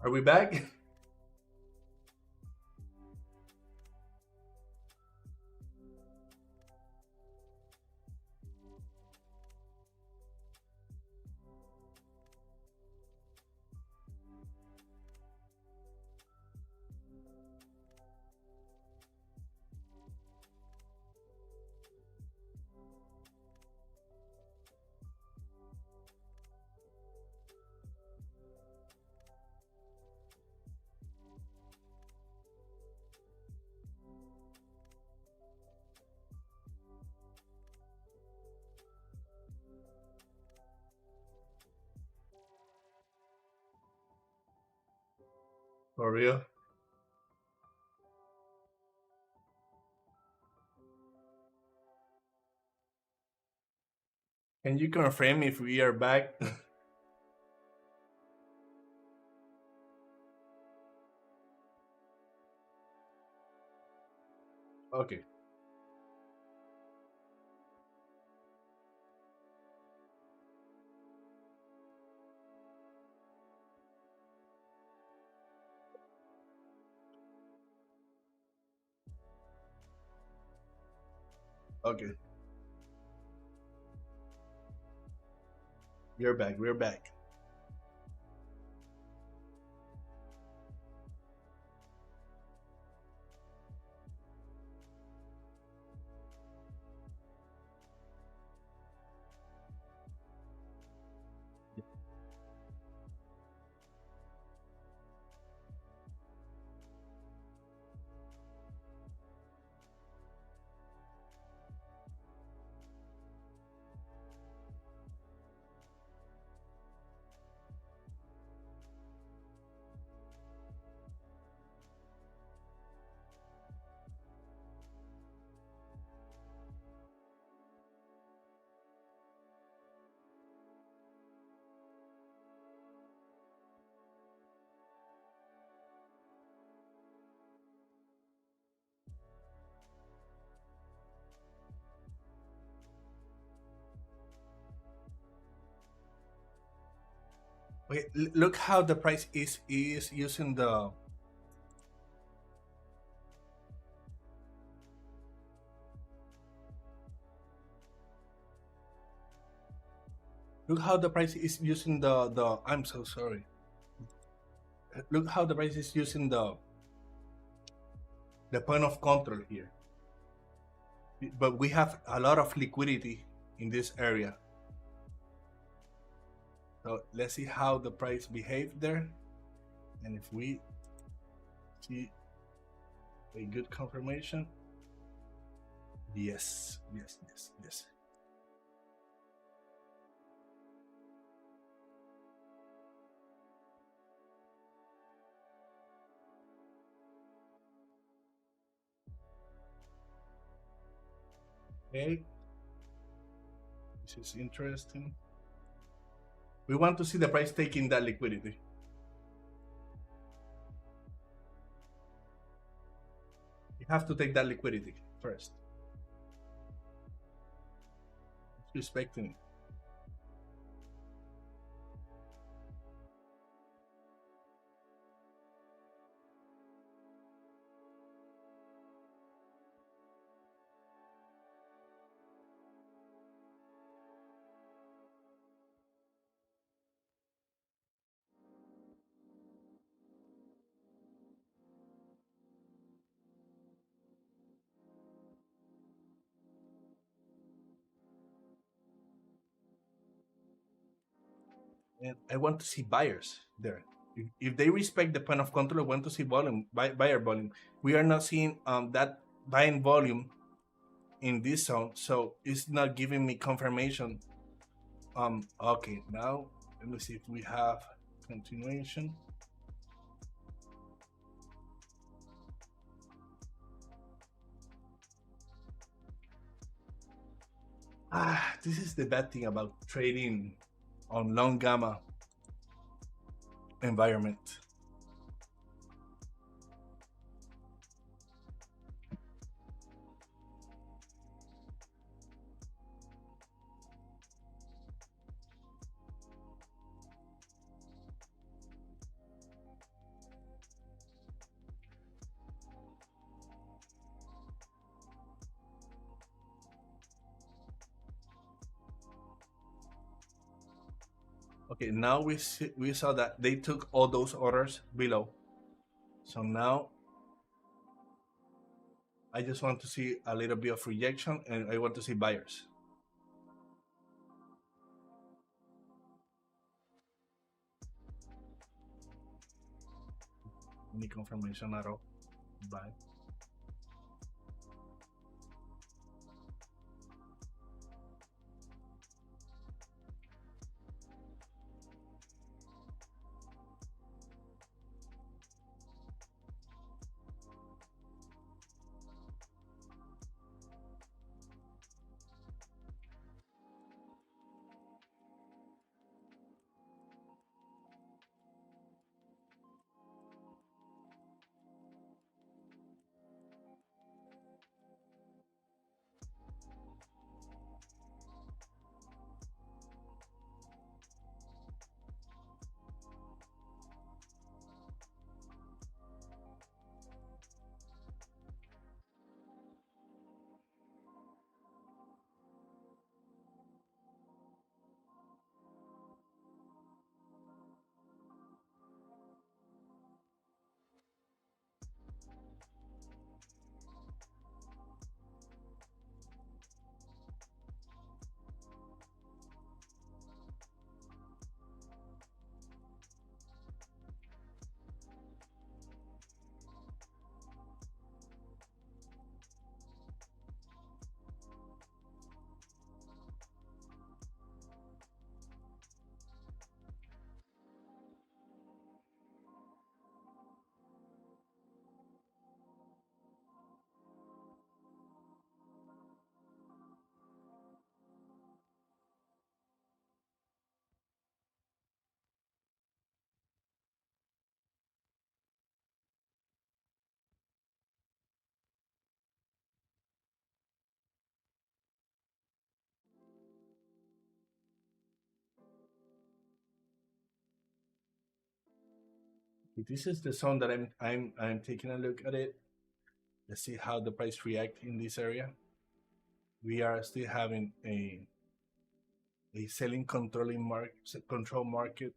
Are we back? For real? Can you confirm if we are back? Okay. Okay. We're back. We're back. Okay. Look how the price is using the. Look how the price is using the. I'm so sorry. Look how the price is using the point of control here. But we have a lot of liquidity in this area. So let's see how the price behaved there. And if we see a good confirmation, yes, yes, yes, yes. Okay, this is interesting. We want to see the price taking that liquidity. You have to take that liquidity first. Respecting it. And I want to see buyers there. If they respect the point of control, I want to see volume, buyer volume. We are not seeing that buying volume in this zone, so it's not giving me confirmation. Okay, now let me see if we have continuation. This is the bad thing about trading on long gamma environment. Okay, now we saw that they took all those orders below. So now I just want to see a little bit of rejection and I want to see buyers. Any confirmation at all? Buy. This is the zone that I'm taking a look at it. Let's see how the price react in this area. We are still having a selling controlling market control market.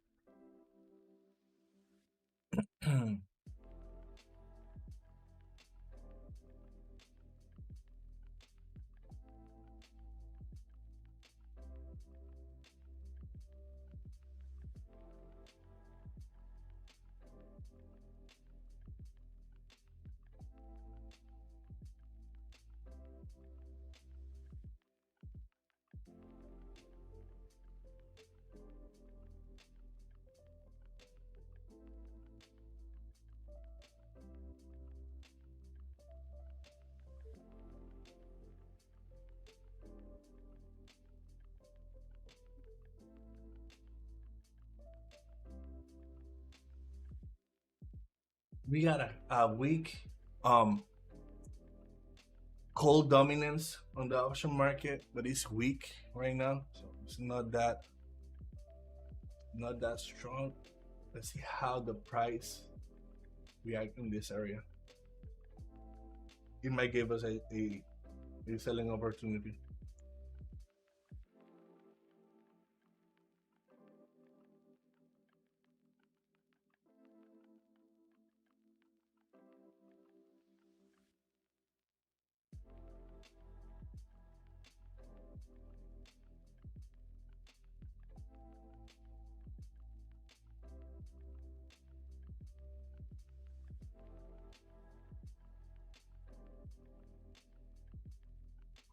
We got a weak um call dominance on the option market, but it's weak right now, so it's not that strong. Let's see how the price react in this area. It might give us a selling opportunity.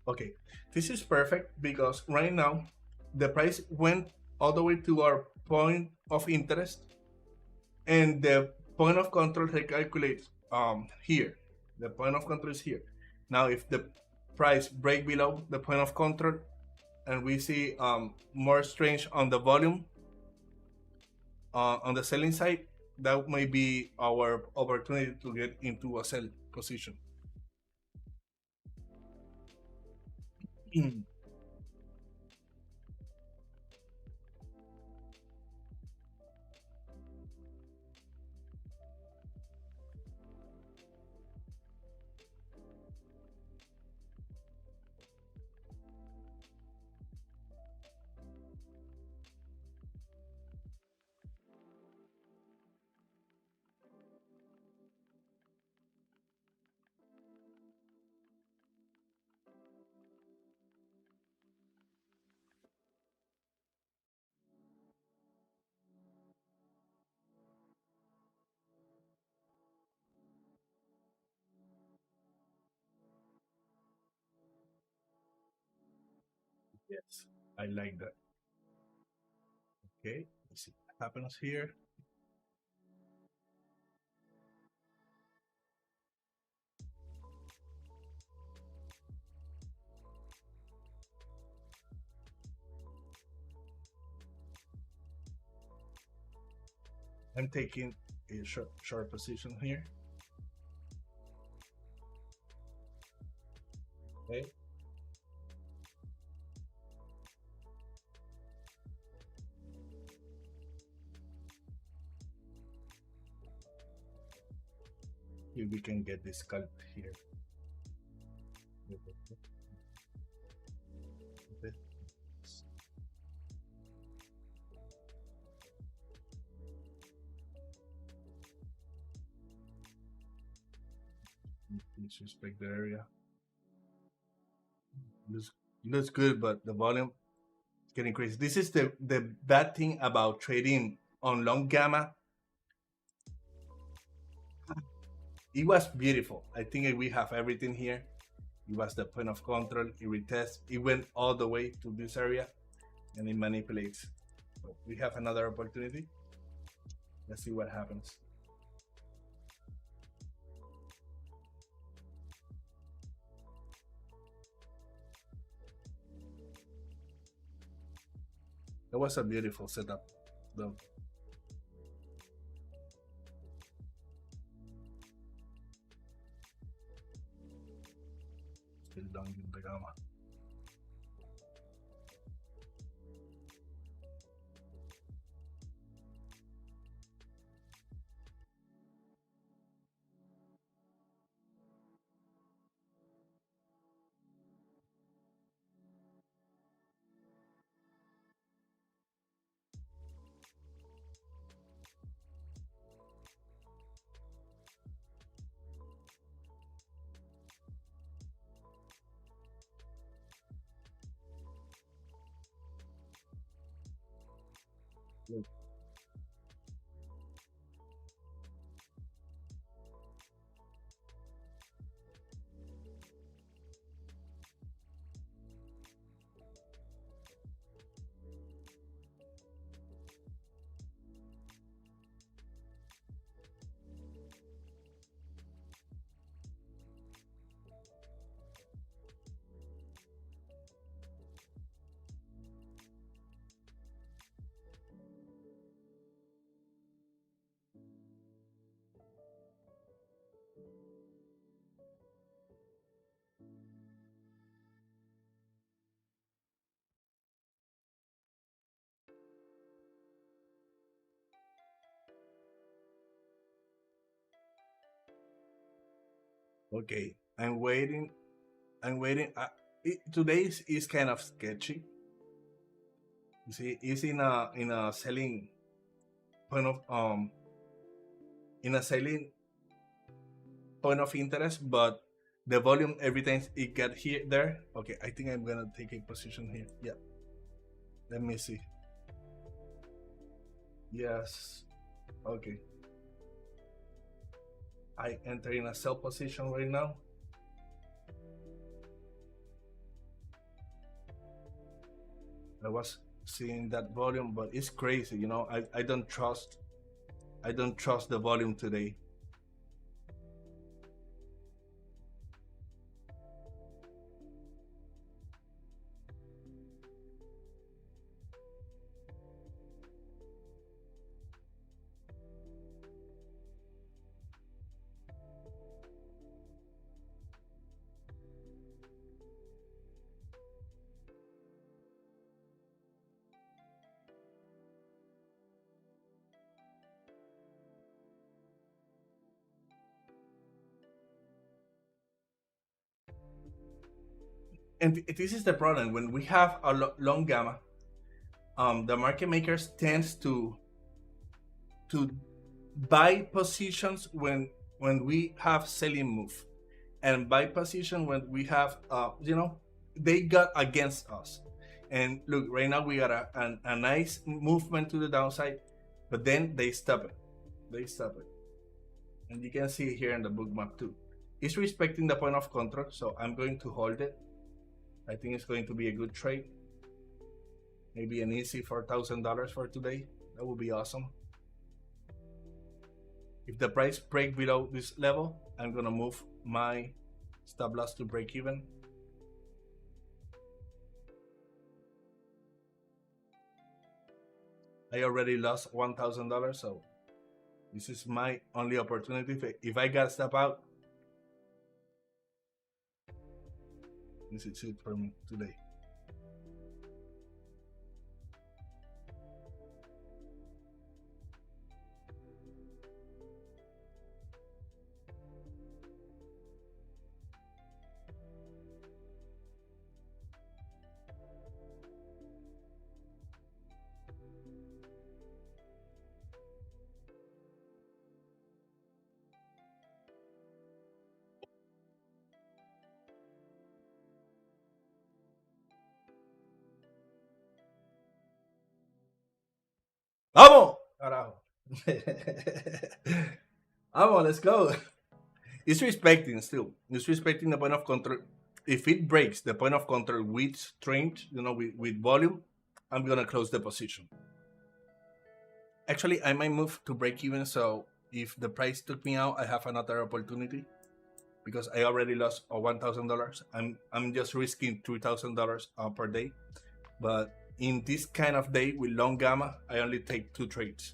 Okay, this is perfect because right now the price went all the way to our point of interest, and the point of control recalculates here. The point of control is here. Now, if the price break below the point of control, and we see more strange on the volume on the selling side, that may be our opportunity to get into a sell position. Yes, I like that. Okay, let's see what happens here. I'm taking a short position here. Okay, if we can get this scalp here. Let's respect the area. Looks looks good, but the volume is getting crazy. This is the bad thing about trading on long gamma. It was beautiful. I think we have everything here. It was the point of control. It retests. It went all the way to this area, and it manipulates. So we have another opportunity. Let's see what happens. That was a beautiful setup, though. Still down in the gamma. Okay, I'm waiting. I'm waiting. Today is kind of sketchy. You see, it's in a selling point of in a selling point of interest, but the volume every time it get here there. Okay, I think I'm gonna take a position here. Yeah, let me see. Yes. Okay. I enter in a sell position right now. I was seeing that volume, but it's crazy. I don't trust the volume today. And this is the problem when we have a long gamma. The market makers tends to buy positions when we have selling move, and buy position when we have they got against us. And look, right now we got a nice movement to the downside, but then they stop it. They stop it, and you can see it here in the book map too. It's respecting the point of control, so I'm going to hold it. I think it's going to be a good trade. Maybe an easy $4,000 for today. That would be awesome. If the price break below this level, I'm gonna move my stop loss to break even. I already lost $1,000, so this is my only opportunity. If I gotta step out, this is it for me today. Vamos! Carajo. Vamos, let's go. It's respecting still. It's respecting the point of control. If it breaks the point of control with strength, with volume, I'm gonna close the position. Actually, I might move to break even, so if the price took me out, I have another opportunity because I already lost $1,000. I'm just risking $3,000 per day, but in this kind of day with long gamma, I only take 2 trades.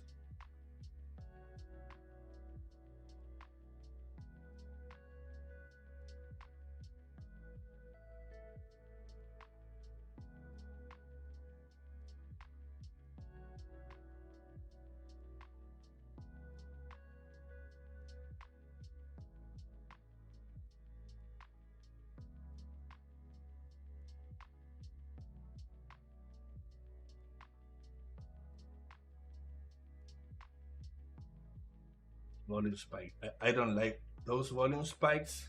Volume spike. I don't like those volume spikes.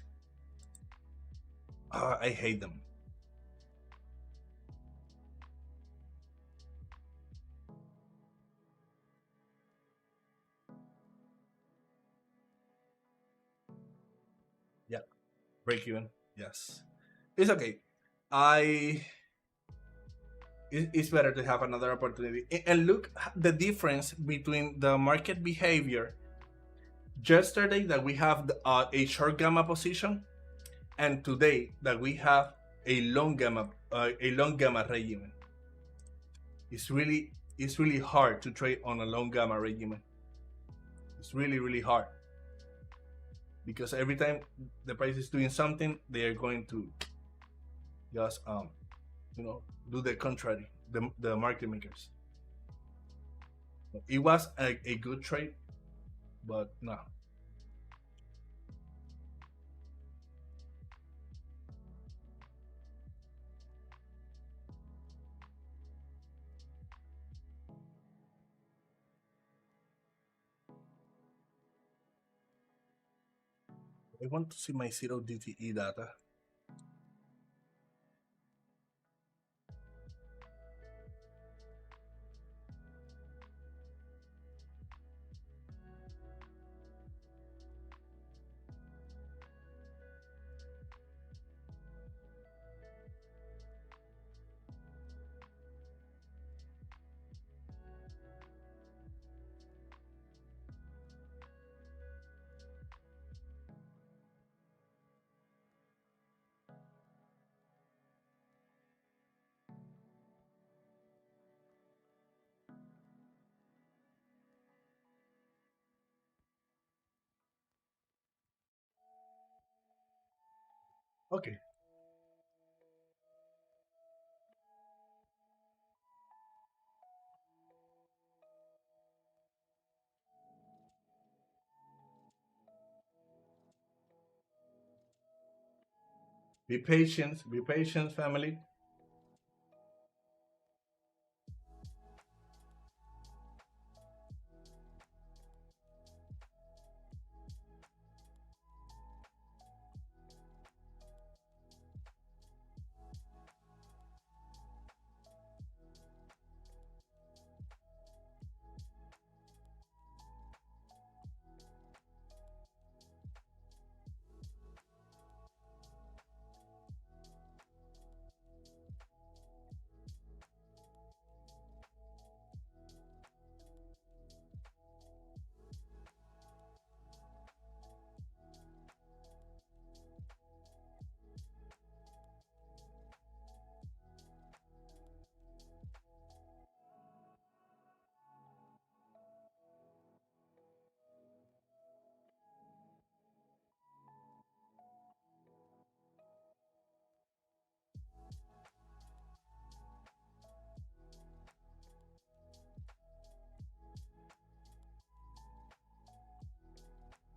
I hate them. Yeah, break even. Yes, it's okay. I it's better to have another opportunity and look the difference between the market behavior yesterday that we have a short gamma position and today that we have a long gamma regimen. It's really hard to trade on a long gamma regimen. It's really hard because every time the price is doing something, they are going to just do the contrary. The market makers. It was a good trade, but no. I want to see my zero DTE data. Okay. Be patient. Be patient, family.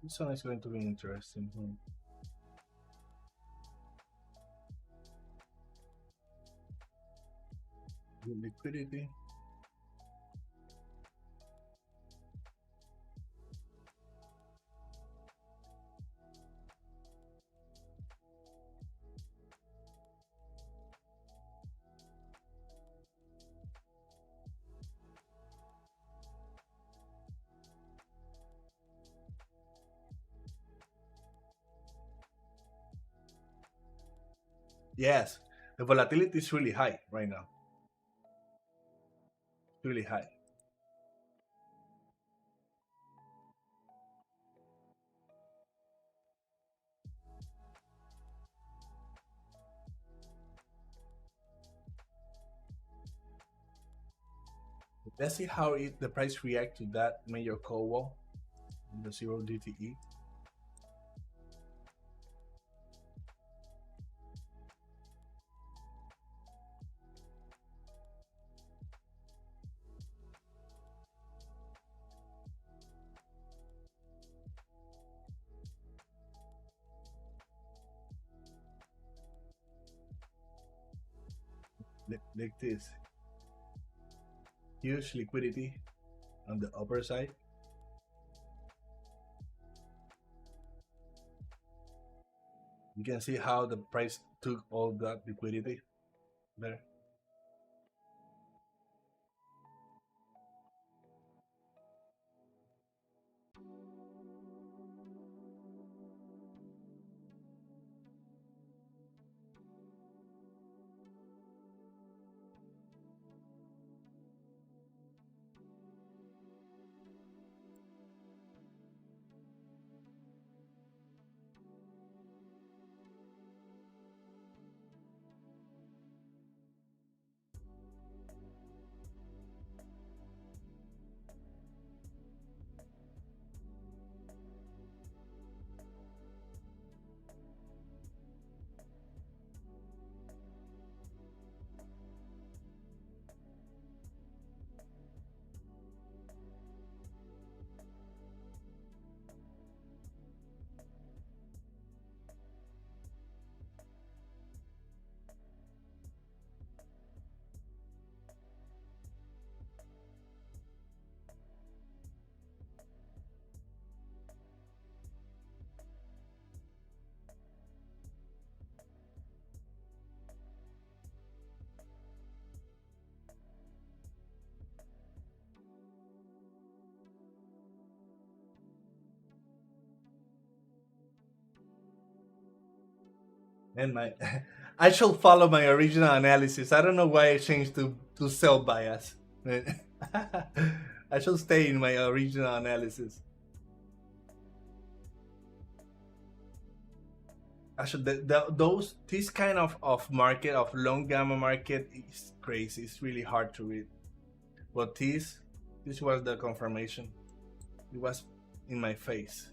This one is going to be interesting. The liquidity. Yes, the volatility is really high right now. Really high. Let's see how the price react to that major call wall, the zero DTE. Like this. Huge liquidity on the upper side. You can see how the price took all that liquidity there. And my I shall follow my original analysis. I don't know why I changed to sell bias. I shall stay in my original analysis. Actually, those this kind of market of long gamma market is crazy. It's really hard to read. But this was the confirmation. It was in my face.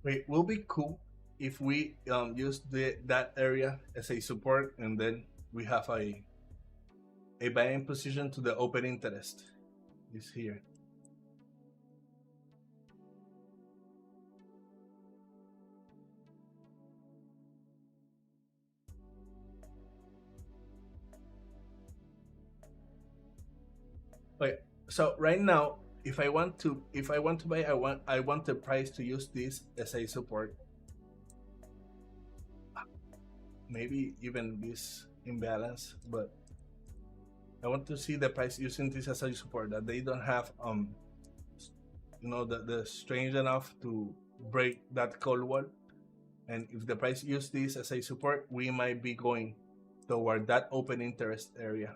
Wait, will be cool if we use that area as a support and then we have a buying position to the open interest is here. Wait, so right now, if I want to buy, I want the price to use this as a support. Maybe even this imbalance, but I want to see the price using this as a support that they don't have the strength enough to break that cold wall. And if the price use this as a support, we might be going toward that open interest area.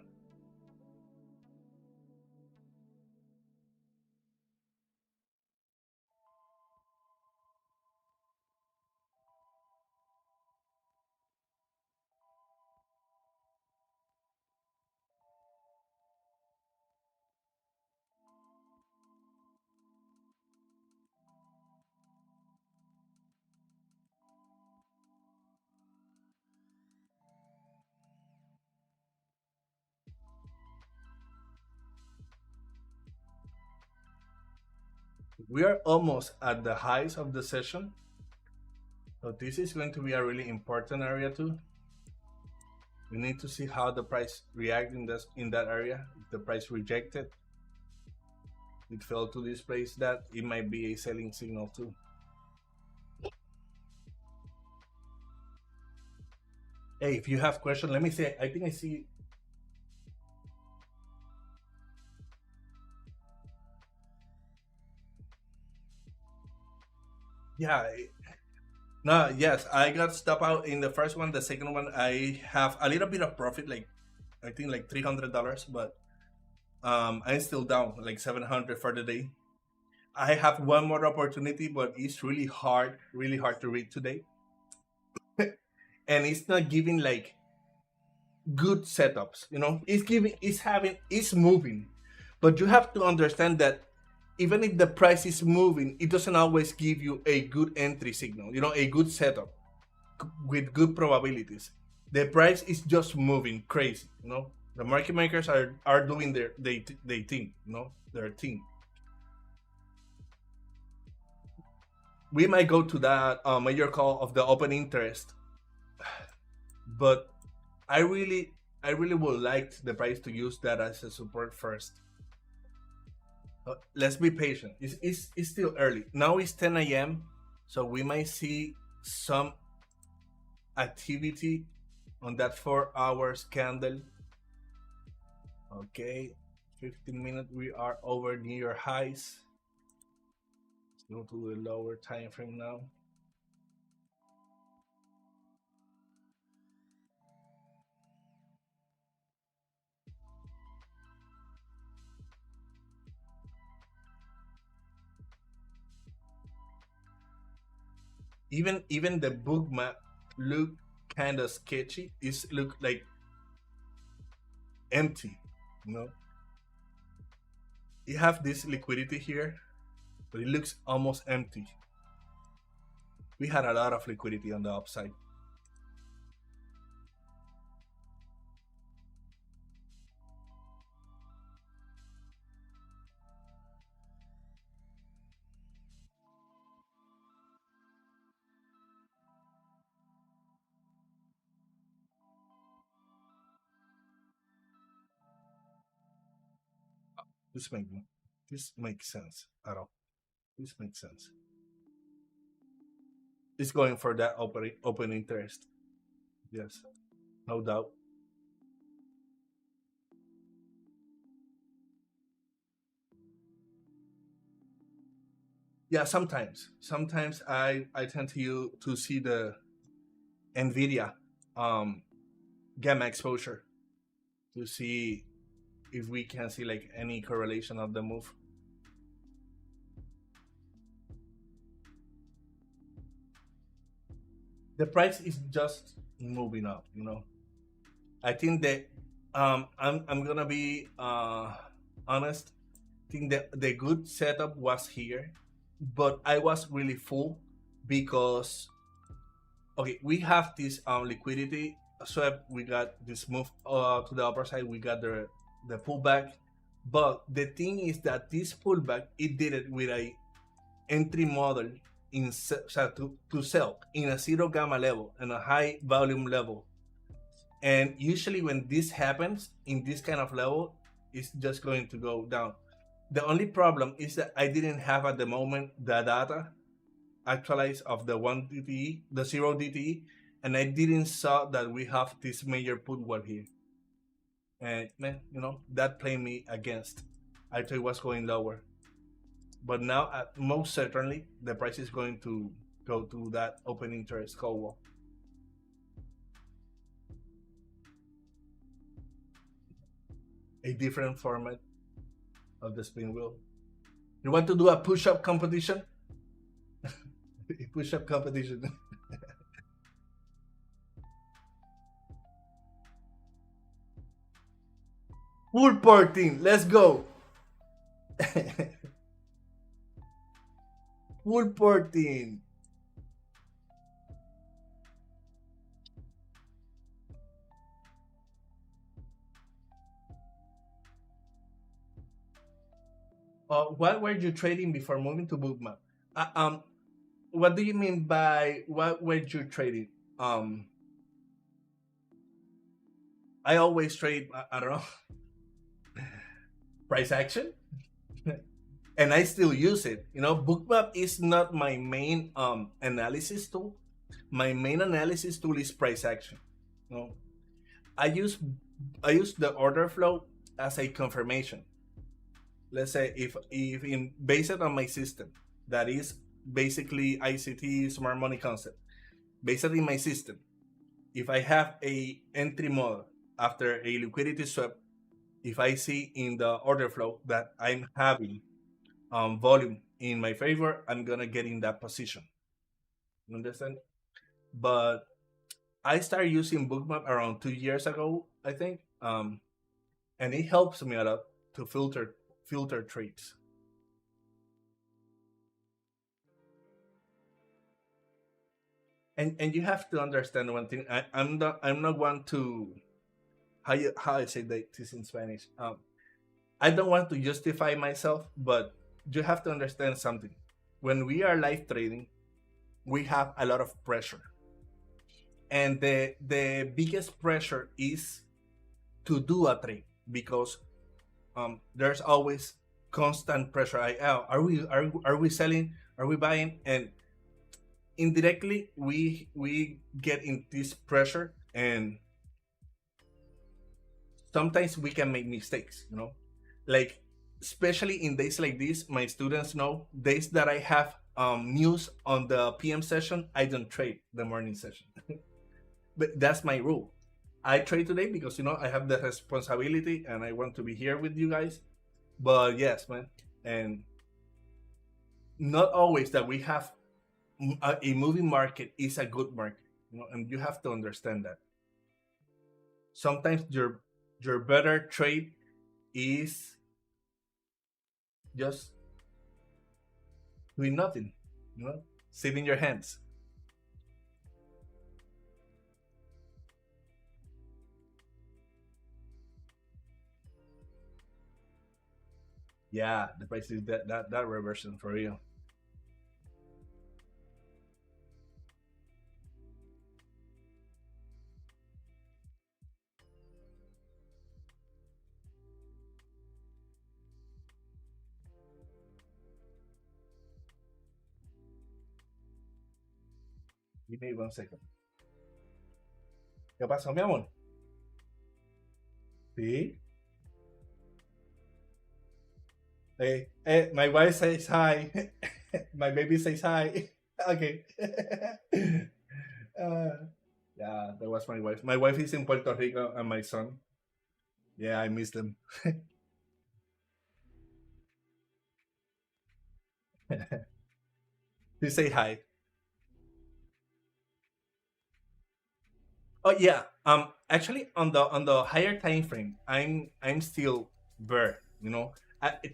We are almost at the highs of the session. So this is going to be a really important area too. We need to see how the price react in that area. If the price rejected, it failed to displace that, it might be a selling signal too. Hey, if you have questions, let me say. I think I see. Yeah. No. Yes, I got stopped out in the first one. The second one, I have a little bit of profit, like I think like $300, but I'm still down like 700 for the day. I have one more opportunity, but it's really hard to read today, and it's not giving like good setups. It's moving, but you have to understand that even if the price is moving, it doesn't always give you a good entry signal. A good setup with good probabilities. The price is just moving crazy. The market makers are doing they thing. Their thing. We might go to that major call of the open interest, but I really I really would like the price to use that as a support first. Let's be patient. It's still early. Now it's 10 a.m., so we might see some activity on that 4 hours candle. Okay, 15 minutes. We are over near highs. Let's go to the lower time frame now. Even the book map look kind of sketchy. It's look like empty. You know, you have this liquidity here, but it looks almost empty. We had a lot of liquidity on the upside. This make this makes sense at all. This makes sense. It's going for that open interest. Yes, no doubt. Yeah, sometimes I tend to see the Nvidia um gamma exposure to see if we can see like any correlation of the move. The price is just moving up. I think that I'm gonna be honest. I think that the good setup was here, but I was really full because okay, we have this liquidity swap. We got this move to the upper side. We got the pullback, but the thing is that this pullback it did it with a entry model to sell in a zero gamma level and a high volume level. And usually when this happens in this kind of level, it's just going to go down. The only problem is that I didn't have at the moment the data actualized of the 1 DTE, the 0 DTE, and I didn't saw that we have this major put wall here. And man, that played me against. I thought it was going lower. But now, most certainly, the price is going to go to that open interest call wall. A different format of the spin wheel. You want to do a push-up competition? A push-up competition. Full porting. Let's go. Full porting. what were you trading before moving to bookmap? What do you mean by what were you trading? Um, I always trade. I don't know, price action, and I still use it. Bookmap is not my main analysis tool. My main analysis tool is price action. You know, I use I use the order flow as a confirmation. Let's say if in based on my system, that is basically ICT smart money concept, based in my system, if I have a entry model after a liquidity swap, if I see in the order flow that I'm having volume in my favor, I'm gonna get in that position. You understand? But I started using Bookmap around 2 years ago, I think, and it helps me a lot to filter trades. And you have to understand one thing. I'm not one to how I say this in Spanish. I don't want to justify myself, but you have to understand something. When we are live trading, we have a lot of pressure, and the biggest pressure is to do a trade because there's always constant pressure. Are we selling? Are we buying? And indirectly, we get in this pressure, and sometimes we can make mistakes. Like especially in days like this, my students know days that I have news on the PM session, I don't trade the morning session. But that's my rule. I trade today because I have the responsibility and I want to be here with you guys. But yes, man, and not always that we have a moving market is a good market, and you have to understand that. Sometimes your better trade is just doing nothing, sit in your hands. Yeah, the price is that reversion for real. Give me 1 second. ¿Qué pasó, mi amor? Sí. My wife says hi. My baby says hi. Okay. Yeah, that was my wife. My wife is in Puerto Rico and my son. Yeah, I miss them. Please say hi. Oh yeah. Actually, on the higher time frame, I'm still bear.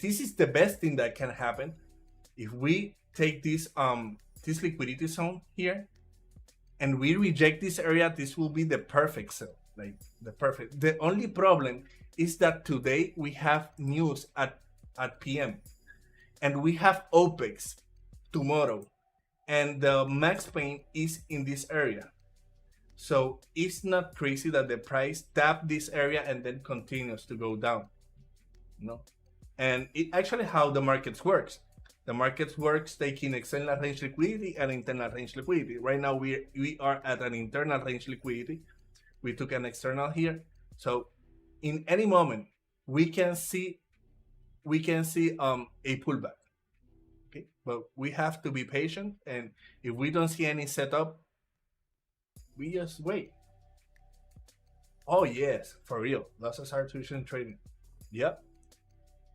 This is the best thing that can happen if we take this liquidity zone here and we reject this area. This will be the perfect sell, like the perfect. The only problem is that today we have news at PM, and we have OPEX tomorrow, and the max pain is in this area. So it's not crazy that the price tap this area and then continues to go down. And it actually how the markets works. The markets works taking external range liquidity and internal range liquidity. Right now we are at an internal range liquidity. We took an external here. So in any moment we can see a pullback. Okay, but we have to be patient, and if we don't see any setup, we just wait. Oh yes, for real. Losses are tuition trading. Yep.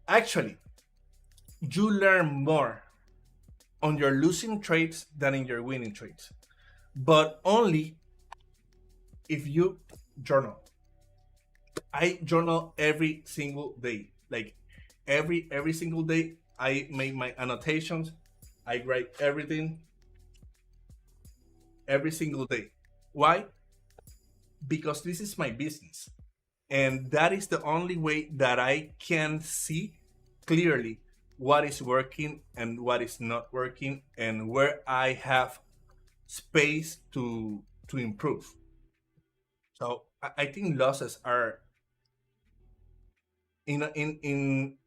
Actually, you learn more on your losing trades than in your winning trades, but only if you journal. I journal every single day. Like every single day, I make my annotations. I write everything every single day. Why? Because this is my business, and that is the only way that I can see clearly what is working and what is not working, and where I have space to improve. So I think losses are in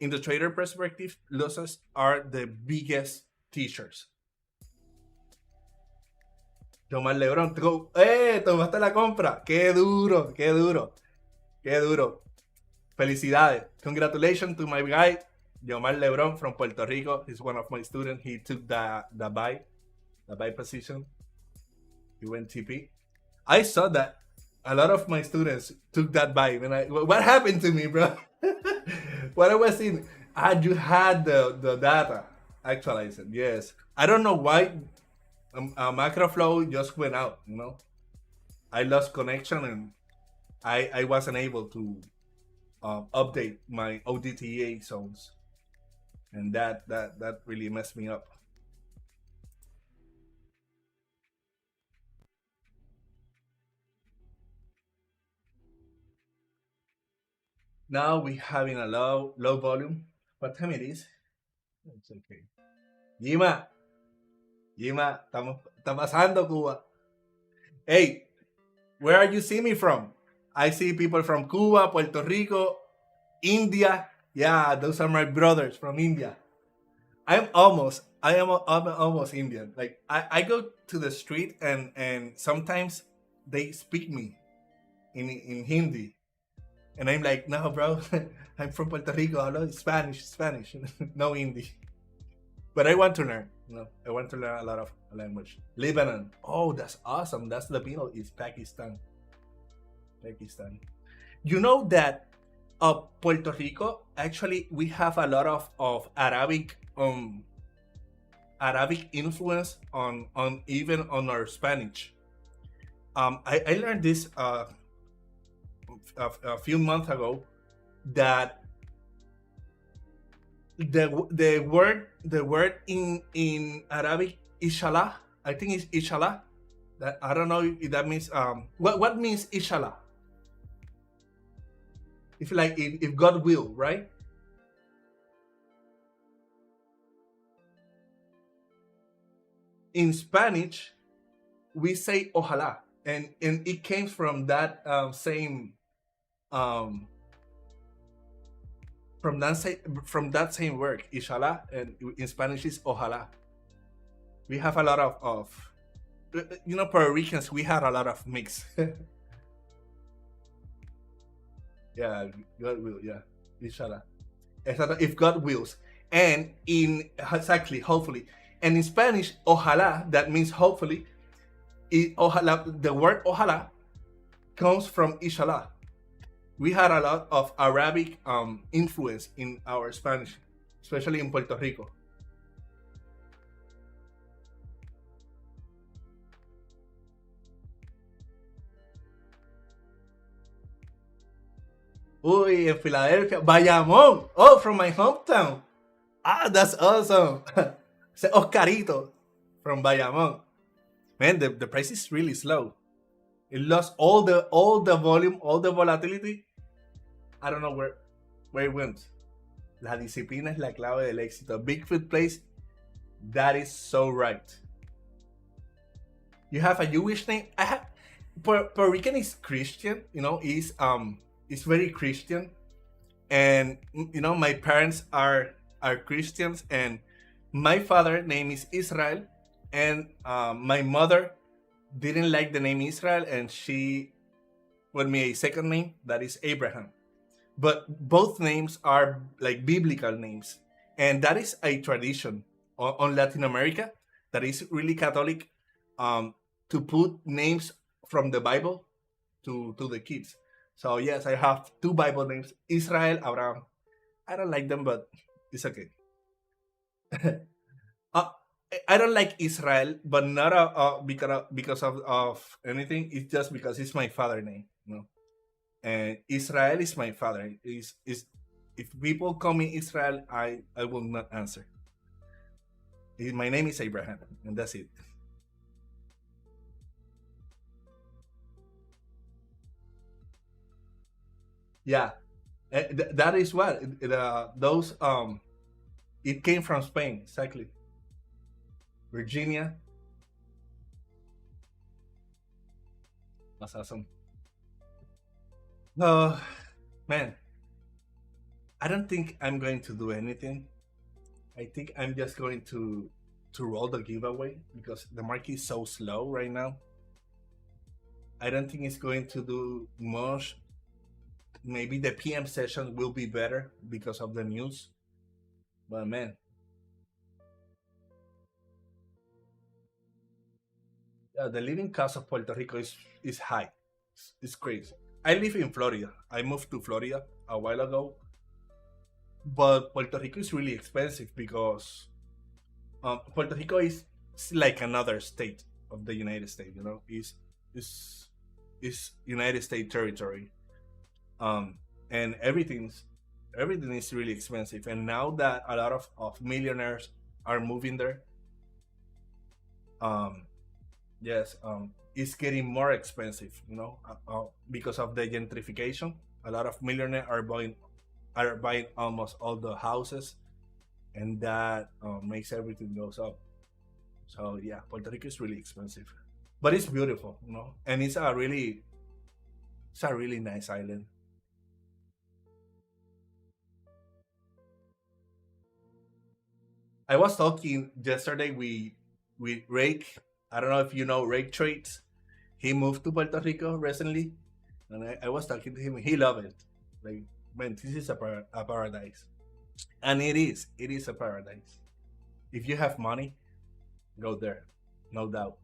the trader perspective, losses are the biggest teachers. Tomás Lebron, tomaste la compra. Qué duro, qué duro, qué duro. Felicidades. Congratulations to my guy, Yomar Lebron from Puerto Rico. He's one of my students. He took the buy position. He went TP. I saw that a lot of my students took that buy. What happened to me, bro? What I was seeing, you had the data actualized. Yes. I don't know why macro flow just went out, you know. I lost connection and I wasn't able to update my ODTA zones, and that really messed me up. Now we having a low volume. What time it is? It's okay. Yima, Yima, está pasando Cuba. Hey, where are you seeing me from? I see people from Cuba, Puerto Rico, India. Yeah, those are my brothers from India. I'm almost Indian. Like I go to the street and sometimes they speak me in Hindi. And I'm like, no, bro, I'm from Puerto Rico. I know Spanish, no Hindi. But I want to learn. I want to learn a lot of language. Lebanon. Oh, that's awesome. That's the middle. It's Pakistan. Pakistan. You know that Puerto Rico, actually, we have a lot of Arabic influence on even on our Spanish. I learned this a few months ago that the word in Arabic inshallah, I think it's inshallah. That I don't know if that means what means inshallah. If God will, right? In Spanish, we say ojalá, and it came from that same um, from that same word, inshallah, and in Spanish is ojalá. We have a lot of Puerto Ricans. We had a lot of mix. Yeah, God will. Yeah, inshallah. If God wills, and in exactly, hopefully, and in Spanish, ojalá, that means hopefully. Ojalá, the word ojalá comes from inshallah. We had a lot of Arabic influence in our Spanish, especially in Puerto Rico. Uy, in Philadelphia, Bayamón. Oh, from my hometown. Ah, that's awesome. Oscarito from Bayamón. Man, the price is really slow. It lost all the volume, all the volatility. I don't know where it went. La disciplina es la clave del éxito. Bigfoot plays. That is so right. You have a Jewish name. I have Puerto Rican is Christian. Is very Christian, and my parents are Christians, and my father name is Israel, and my mother didn't like the name Israel, and she gave me a second name that is Abraham. But both names are like biblical names, and that is a tradition on Latin America that is really Catholic, to put names from the Bible to the kids. So yes, I have two Bible names: Israel, Abraham. I don't like them, but it's okay. uh, I don't like Israel, but not because of anything. It's just because it's my father name, And Israel is my father. Is If people call me Israel, I will not answer. My name is Abraham, and that's it. Yeah, that is what those It came from Spain, exactly. Virginia. That's awesome. Oh, man, I don't think I'm going to do anything. I think I'm just going to roll the giveaway because the market is so slow right now. I don't think it's going to do much. Maybe the PM session will be better because of the news. But man, the living cost of Puerto Rico is high. It's crazy. I live in Florida. I moved to Florida a while ago, but Puerto Rico is really expensive because Puerto Rico is like another state of the United States. You know, is is United States territory. Um, and everything is really expensive. And now that a lot of millionaires are moving there, um, yes, it's getting more expensive. Because of the gentrification, a lot of millionaires are buying almost all the houses, and that makes everything goes up. So yeah, Puerto Rico is really expensive, but it's beautiful, and it's a really nice island. I was talking yesterday with Rake. I don't know if you know Rake Trades. He moved to Puerto Rico recently, and I was talking to him. He loved it. Like, man, this is a paradise, and it is. It is a paradise. If you have money, go there, no doubt.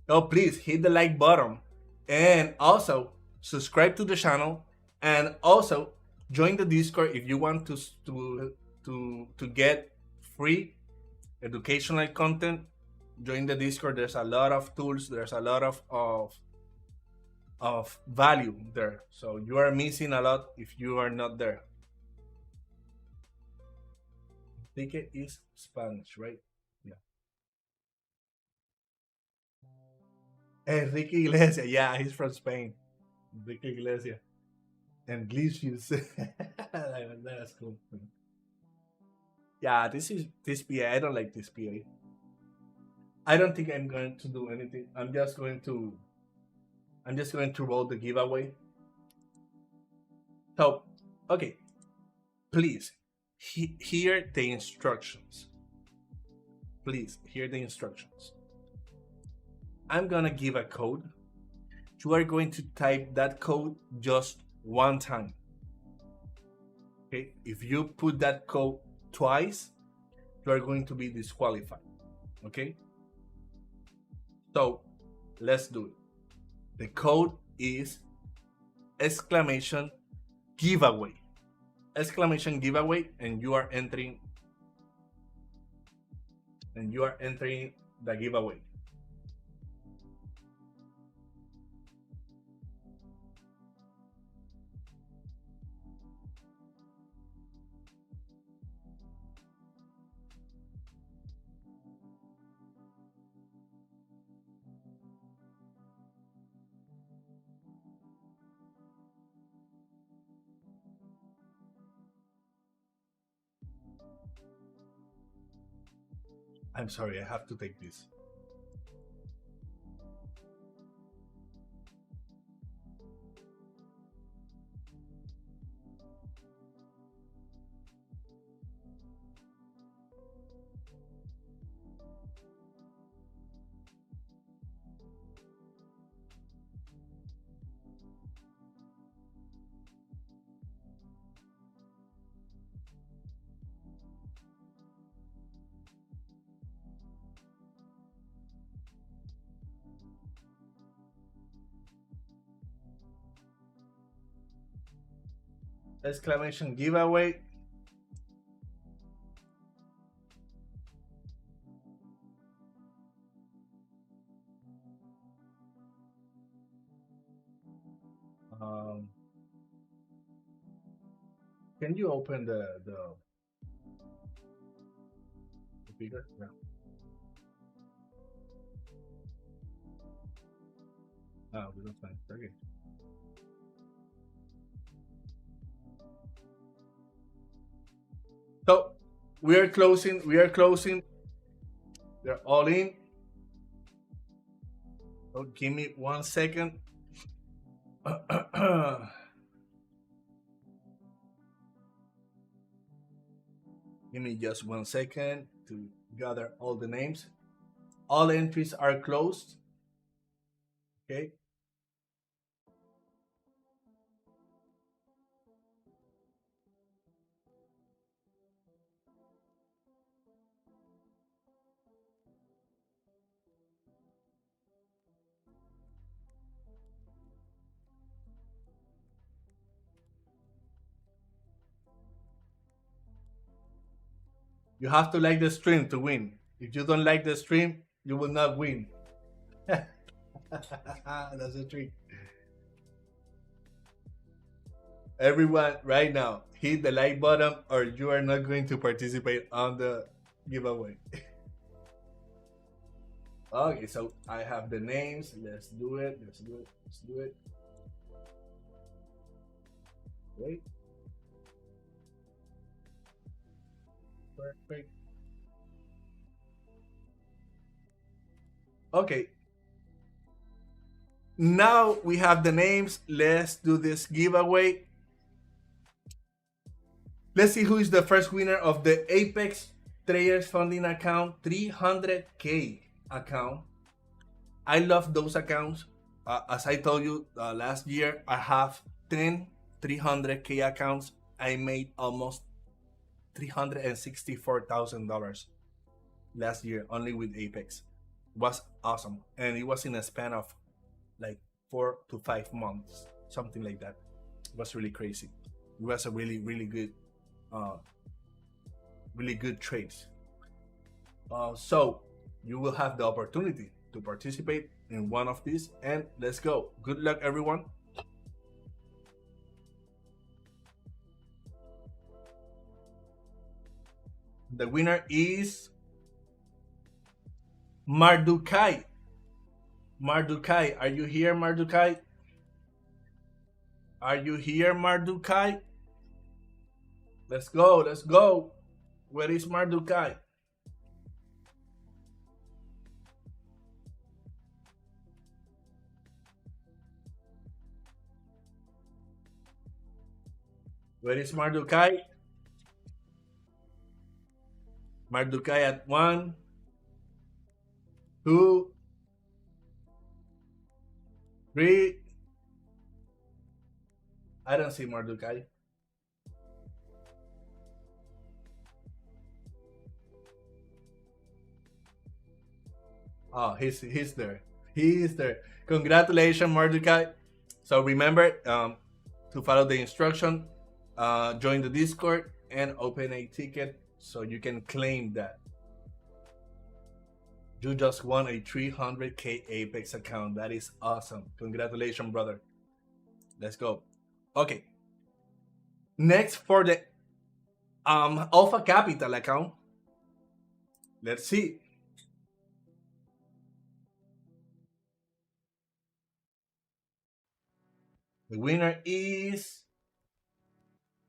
Oh, please hit the like button, and also subscribe to the channel, and also join the Discord if you want to get free educational content. Join the Discord. There's a lot of tools. There's a lot of value there. So you are missing a lot if you are not there. Ticket is Spanish, right? Yeah. Enrique Iglesias. Yeah, he's from Spain. Enrique Iglesias. And Glicius. That's cool. Yeah, this PA. I don't like this PA. I don't think I'm going to do anything. I'm just going to roll the giveaway. So, okay, please hear the instructions. Please hear the instructions. I'm gonna give a code. You are going to type that code just one time. Okay? If you put that code twice, you are going to be disqualified. Okay? So let's do it. The code is exclamation giveaway. Exclamation giveaway, and you are entering the giveaway. I'm sorry, I have to take this. Exclamation giveaway. Um, can you open the figure? Yeah. We don't find. Okay. So we are closing. We are closing. They're all in. So give me 1 second. Give me just 1 second to gather all the names. All entries are closed. Okay. You have to like the stream to win. If you don't like the stream, you will not win. That's a trick. Everyone, right now, hit the like button or you are not going to participate on the giveaway. Okay, so I have the names. Let's do it. Let's do it. Let's do it. Wait. Perfect. Okay. Now we have the names. Let's do this giveaway. Let's see who is the first winner of the Apex Traders Funding account, 300K account. I love those accounts. As I told you last year, I have 10 300K accounts. I made almost $364,000 last year only with Apex. It was awesome. And it was in a span of like 4 to 5 months, something like that. It was really crazy. It was a really, really good trades. So you will have the opportunity to participate in one of these, and let's go. Good luck, everyone. The winner is Mardukai. Mardukai, are you here, Mardukai? Are you here, Mardukai? Let's go, let's go. Where is Mardukai? Where is Mardukai? Mardukai at 1, 2, 3. I don't see Mardukai. Oh, he's there. He's there. Congratulations, Mardukai. So remember to follow the instruction, join the Discord, and open a ticket so you can claim that. You just won a 300K Apex account. That is awesome. Congratulations, brother. Let's go. Okay. Next for the Alpha Capital account. Let's see. The winner is.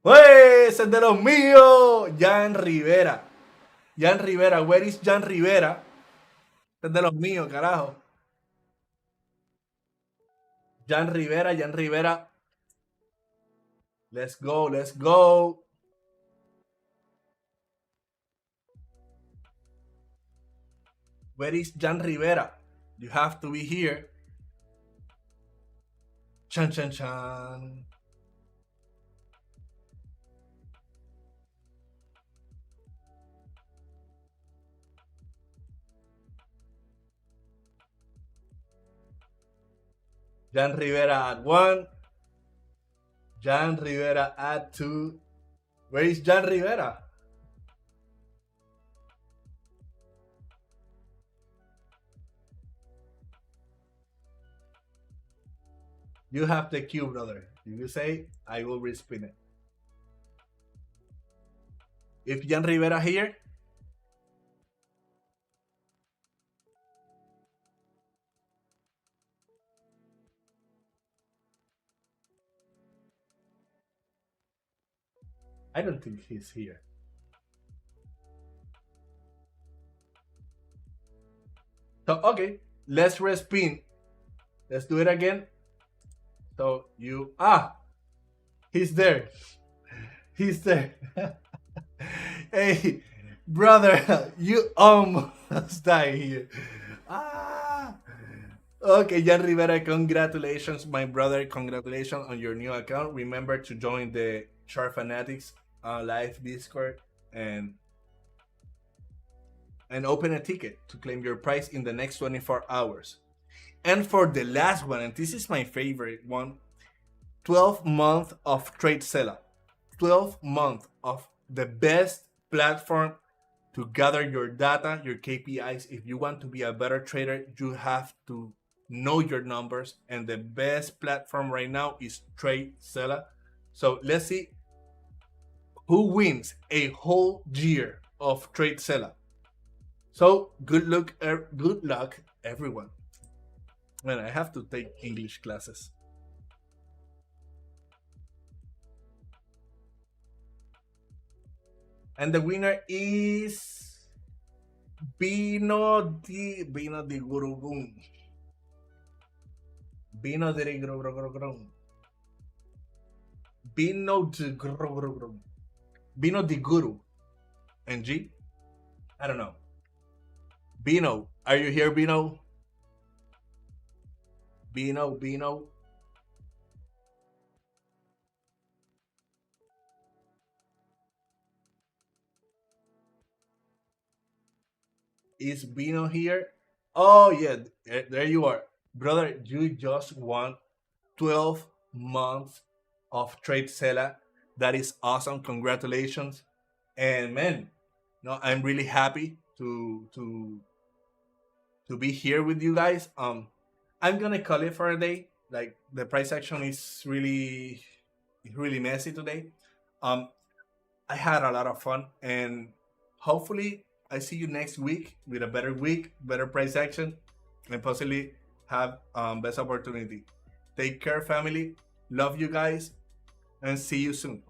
¡Pues! ¡Es de los míos! Jan Rivera. Jan Rivera. Where is Jan Rivera? Es de los míos, carajo. Jan Rivera, Jan Rivera. Let's go, let's go. Where is Jan Rivera? You have to be here. Chan, chan, chan. Jan Rivera at 1. Jan Rivera at 2. Where is Jan Rivera? You have the cue, brother. If you say, I will respin it. If Jan Rivera here, I don't think he's here. So okay, let's respin. Let's do it again. So you he's there. He's there. Hey, brother, you almost die here. Ah. Okay, Jan Rivera, congratulations, my brother. Congratulations on your new account. Remember to join the Char Fanatics live Discord and open a ticket to claim your prize in the next 24 hours. And for the last one, and this is my favorite one, 12 month of Trade Sella. 12 month of the best platform to gather your data, your KPIs. If you want to be a better trader, you have to know your numbers. And the best platform right now is Trade Sella. So let's see who wins a whole year of Trade Sella. So good luck, everyone. Man, I have to take English classes. And the winner is Vino di Gurugum. Vino di Gurugum. Vino di Gurugum. Vino di Guru. And G? I don't know. Vino, are you here, Vino? Vino. Is Vino here? Oh, yeah, there you are. Brother, you just won 12 months of Trade Sella. That is awesome. Congratulations. And man, no, I'm really happy to be here with you guys. I'm gonna call it for a day. Like the price action is really messy today. Um, I had a lot of fun, and hopefully, I see you next week, better price action, and possibly have best opportunity. Take care, family. Love you guys, and see you soon.